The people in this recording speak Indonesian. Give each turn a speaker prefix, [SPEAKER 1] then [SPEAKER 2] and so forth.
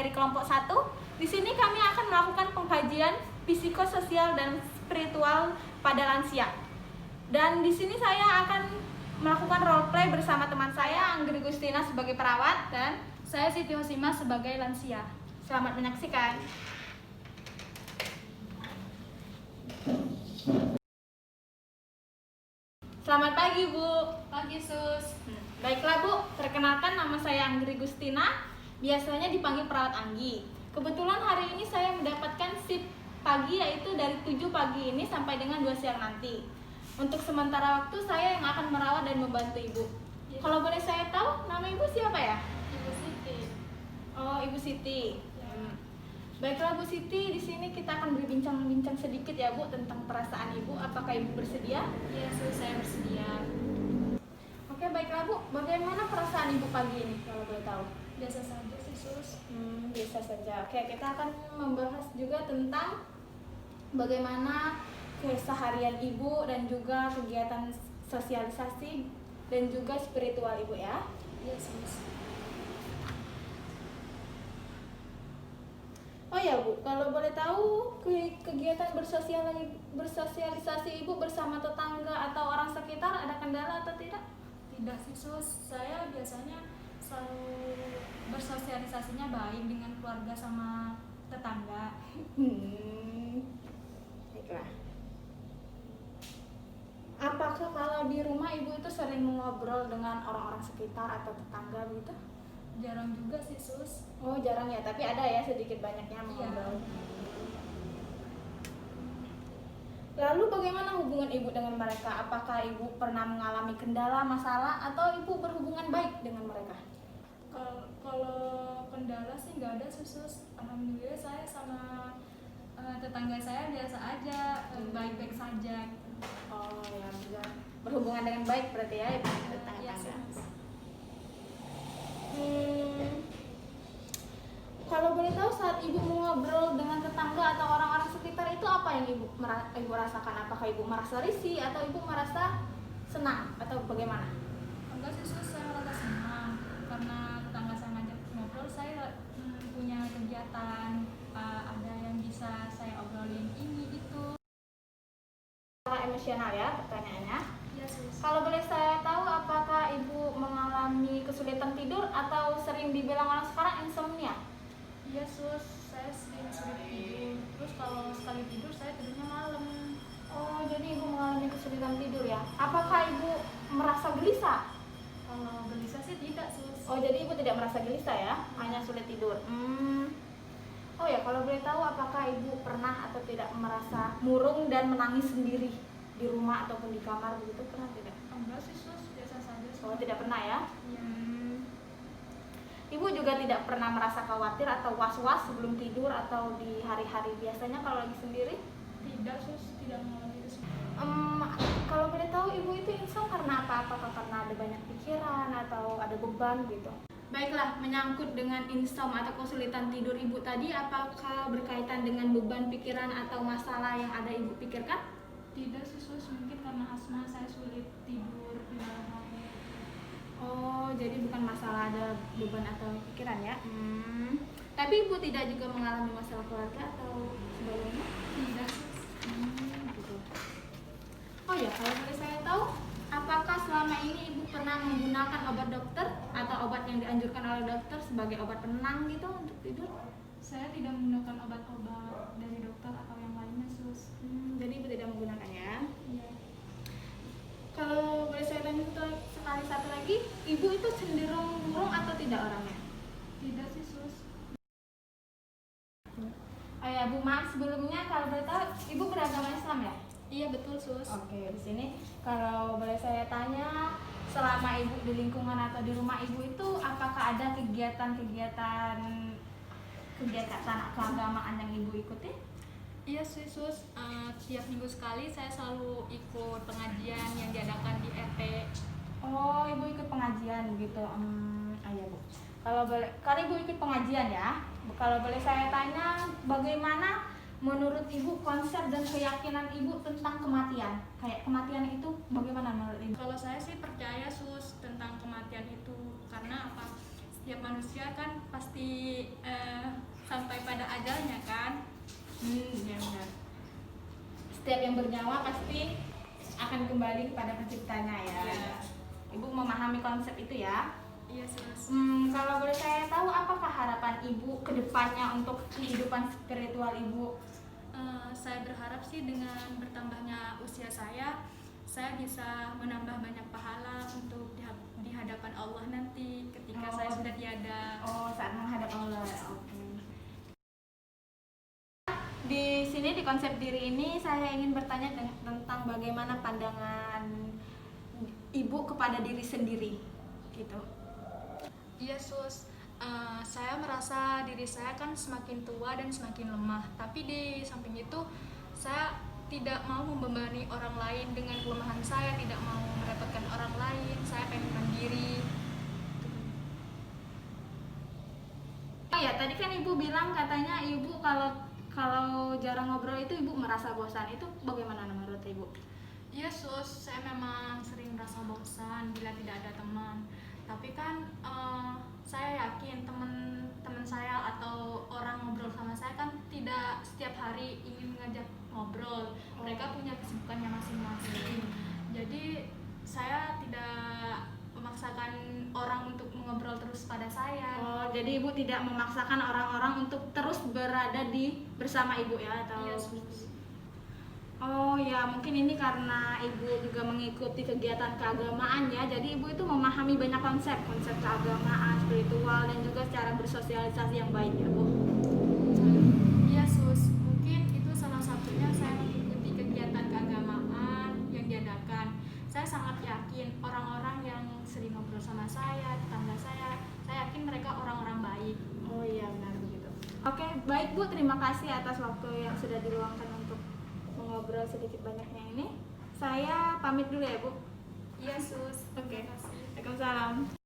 [SPEAKER 1] dari kelompok 1. Di sini kami akan melakukan pengkajian psikososial dan spiritual pada lansia. Dan di sini saya akan melakukan role play bersama teman saya, Anggi Gustina sebagai perawat dan
[SPEAKER 2] saya Siti Hosima sebagai lansia.
[SPEAKER 1] Selamat menyaksikan. Selamat pagi, Bu.
[SPEAKER 2] Pagi, Sus.
[SPEAKER 1] Baiklah, Bu. Perkenalkan, nama saya Anggi Gustina. Biasanya dipanggil perawat Anggi. Kebetulan hari ini saya mendapatkan shift pagi, yaitu dari 7 pagi ini sampai dengan 2 siang nanti. Untuk sementara waktu saya yang akan merawat dan membantu Ibu.
[SPEAKER 2] Ya.
[SPEAKER 1] Kalau boleh saya tahu, nama Ibu siapa ya?
[SPEAKER 2] Ibu Siti.
[SPEAKER 1] Oh, Ibu Siti.
[SPEAKER 2] Ya.
[SPEAKER 1] Baiklah Bu Siti, di sini kita akan berbincang-bincang sedikit ya Bu tentang perasaan Ibu. Apakah Ibu bersedia?
[SPEAKER 2] Iya, Sus, saya bersedia.
[SPEAKER 1] Oke, baiklah Bu. Bagaimana perasaan Ibu pagi ini kalau boleh tahu?
[SPEAKER 2] Biasa saja sih, Sus.
[SPEAKER 1] Biasa saja. Oke, kita akan membahas juga tentang bagaimana keseharian Ibu dan juga kegiatan sosialisasi dan juga spiritual Ibu ya.
[SPEAKER 2] Iya, Sus.
[SPEAKER 1] Oh ya Bu, kalau boleh tahu kegiatan bersosialisasi Ibu bersama tetangga atau orang sekitar ada kendala atau tidak?
[SPEAKER 2] Tidak sih, Sus. Saya biasanya selalu bersosialisasinya baik dengan keluarga sama tetangga.
[SPEAKER 1] Baiklah. Apakah kalau di rumah Ibu itu sering mengobrol dengan orang-orang sekitar atau tetangga begitu?
[SPEAKER 2] Jarang juga sih, Sus.
[SPEAKER 1] Oh, jarang ya, tapi ada ya sedikit banyaknya mengobrol. Lalu bagaimana hubungan Ibu dengan mereka? Apakah Ibu pernah mengalami kendala, masalah, atau Ibu berhubungan baik dengan mereka?
[SPEAKER 2] Kalau kendala sih nggak ada, Sus. Alhamdulillah saya sama tetangga saya biasa aja, baik-baik saja.
[SPEAKER 1] Oh ya, bisa berhubungan dengan baik berarti ya Ibu dengan
[SPEAKER 2] Iya,
[SPEAKER 1] tetangga.
[SPEAKER 2] Sus.
[SPEAKER 1] Kalau boleh tahu saat Ibu mengobrol dengan tetangga atau orang-orang sekitar itu apa yang Ibu rasakan? Apakah Ibu merasa risih atau Ibu merasa senang atau bagaimana?
[SPEAKER 2] Enggak sih, Sus, saya merasa senang karena tetangga saya ngajak ngobrol, saya punya kegiatan, ada yang bisa saya obrolin ini itu.
[SPEAKER 1] Emosional ya pertanyaannya.
[SPEAKER 2] Ya, Sus.
[SPEAKER 1] Kalau boleh saya tahu, apakah Ibu mengalami kesulitan tidur atau sering dibilang orang sekarang insomnia?
[SPEAKER 2] Iya, Sus, saya sering sulit tidur. Terus kalau sekali tidur saya tidurnya malam.
[SPEAKER 1] Oh, jadi Ibu mengalami kesulitan tidur ya. Apakah Ibu merasa gelisah?
[SPEAKER 2] Kalau gelisah sih tidak, Sus.
[SPEAKER 1] Oh, jadi Ibu tidak merasa gelisah ya, hanya sulit tidur. Oh ya, kalau boleh tahu, apakah Ibu pernah atau tidak merasa murung dan menangis sendiri di rumah ataupun di kamar begitu? Pernah tidak?
[SPEAKER 2] Enggak sih, Sus, biasa saja.
[SPEAKER 1] Oh, tidak pernah ya?
[SPEAKER 2] Iya.
[SPEAKER 1] Ibu juga tidak pernah merasa khawatir atau was-was sebelum tidur atau di hari-hari biasanya kalau lagi sendiri?
[SPEAKER 2] Tidak, Sus, tidak mengalami itu.
[SPEAKER 1] Kalau boleh tahu, Ibu itu insomnia karena apa? Apakah karena ada banyak pikiran atau ada beban gitu? Baiklah, menyangkut dengan insomnia atau kesulitan tidur Ibu tadi, apakah berkaitan dengan beban pikiran atau masalah yang ada Ibu pikirkan?
[SPEAKER 2] Tidak sih, Sus, mungkin karena asma saya sulit tidur di malam hari.
[SPEAKER 1] Oh, jadi bukan masalah ada beban atau pikiran ya? Tapi Ibu tidak juga mengalami masalah keluarga atau sebagainya?
[SPEAKER 2] Tidak, Sus.
[SPEAKER 1] Gitu. Oh ya, kalau boleh saya tahu, apakah selama ini Ibu pernah menggunakan obat dokter atau obat yang dianjurkan oleh dokter sebagai obat penenang gitu untuk tidur?
[SPEAKER 2] Saya tidak menggunakan obat-obat dari dokter atau yang lainnya, Sus.
[SPEAKER 1] Jadi Ibu tidak menggunakan ya?
[SPEAKER 2] Iya.
[SPEAKER 1] Kalau boleh saya tanya sekali satu lagi, Ibu itu cenderung murung atau tidak orangnya?
[SPEAKER 2] Tidak sih, Sus.
[SPEAKER 1] Oh ya Bu, maaf sebelumnya, kalau boleh tahu Ibu beragama Islam ya?
[SPEAKER 2] Iya, betul, Sus.
[SPEAKER 1] Oke, di sini kalau boleh saya tanya, selama Ibu di lingkungan atau di rumah Ibu itu apakah ada kegiatan-kegiatan keagamaan yang Ibu ikuti?
[SPEAKER 2] Iya sih, Sus. Tiap minggu sekali saya selalu ikut pengajian yang diadakan di RT.
[SPEAKER 1] Oh, Ibu ikut pengajian gitu. Iya Bu. Kalau boleh, kali Ibu ikut pengajian ya. Kalau boleh saya tanya, bagaimana menurut Ibu konsep dan keyakinan Ibu tentang kematian? Kayak kematian itu bagaimana menurut Ibu?
[SPEAKER 2] Kalau saya sih percaya, Sus, tentang kematian itu. Karena apa? setiap manusia kan pasti sampai pada ajalnya kan.
[SPEAKER 1] Ya benar. Setiap yang bernyawa pasti akan kembali kepada penciptanya ya.
[SPEAKER 2] Iya.
[SPEAKER 1] Ibu memahami konsep itu ya.
[SPEAKER 2] Iya sus.
[SPEAKER 1] Kalau boleh saya tahu, apakah harapan ibu ke depannya untuk kehidupan spiritual ibu?
[SPEAKER 2] Saya berharap sih dengan bertambahnya usia saya bisa menambah banyak pahala untuk di hadapan Allah nanti ketika
[SPEAKER 1] Oh.
[SPEAKER 2] saya sudah tiada.
[SPEAKER 1] Saat menghadap Allah. Oke. Di sini di konsep diri ini saya ingin bertanya tentang bagaimana pandangan ibu kepada diri sendiri, gitu.
[SPEAKER 2] Iya sus. Saya merasa diri saya kan semakin tua dan semakin lemah. Tapi di samping itu saya tidak mau membebani orang lain dengan kelemahan saya, tidak mau merepotkan orang lain. Saya pengen mandiri.
[SPEAKER 1] Oh ya, tadi kan ibu bilang katanya ibu kalau jarang ngobrol itu ibu merasa bosan. Itu bagaimana menurut ibu?
[SPEAKER 2] Iya sus, saya memang sering merasa bosan bila tidak ada teman. Tapi kan saya yakin teman-teman saya atau orang ngobrol sama saya kan tidak setiap hari ingin mengajak ngobrol. Mereka punya kesibukannya masing-masing. Jadi saya tidak memaksakan orang untuk mengobrol terus pada saya.
[SPEAKER 1] Jadi ibu tidak memaksakan orang-orang untuk terus berada bersama ibu ya, atau?
[SPEAKER 2] Iya sus.
[SPEAKER 1] Oh ya, mungkin ini karena ibu juga mengikuti kegiatan keagamaan ya. Jadi ibu itu memahami banyak konsep keagamaan, spiritual, dan juga cara bersosialisasi yang baik ya bu.
[SPEAKER 2] Iya sus, mungkin itu salah satunya saya mengikuti kegiatan keagamaan yang diadakan. Saya sangat yakin orang-orang yang sering ngobrol sama saya, tetangga saya yakin mereka orang-orang baik.
[SPEAKER 1] Oh iya, benar begitu. Oke, baik bu, terima kasih atas waktu yang sudah diluangkan untuk mengobrol sedikit banyaknya ini. Saya pamit dulu ya bu.
[SPEAKER 2] Iya sus.
[SPEAKER 1] Oke.
[SPEAKER 2] Terima kasih.
[SPEAKER 1] Waalaikumsalam.